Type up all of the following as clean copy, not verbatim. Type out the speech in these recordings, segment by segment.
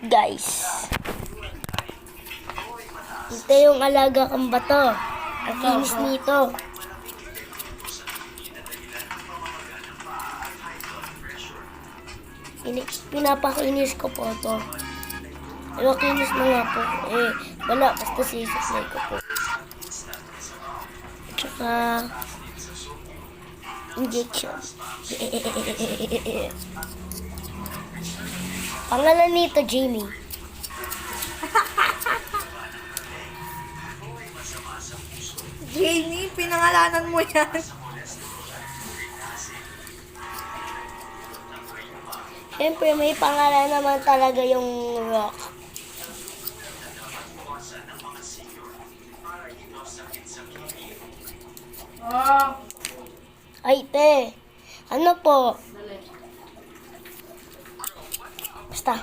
Guys, ito yung alaga kong bato. Ang kinis nito. Pinapakinis ko po ito. Pero kinis na nga po. Wala. Basta sisipnay ko po. Tsaka, injection. Pangalan nito, Jamie. Jamie, pinangalanan mo yan. Siyempre, may pangalan naman talaga yung rock. Ay, te. Ano po? Basta.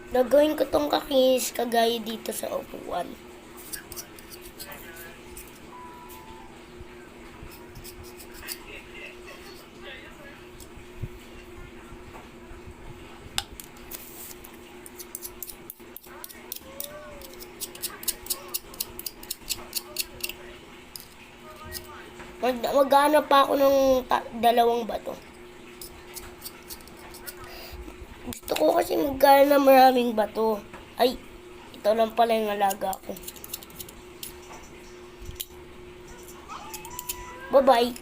Gagawin ko tong kakinis kagaya dito sa upuan. Maghanap pa ako ng dalawang bato. Gusto ko kasi magkano ng maraming bato. Ay, ito lang pala yung alaga ko. Bye-bye.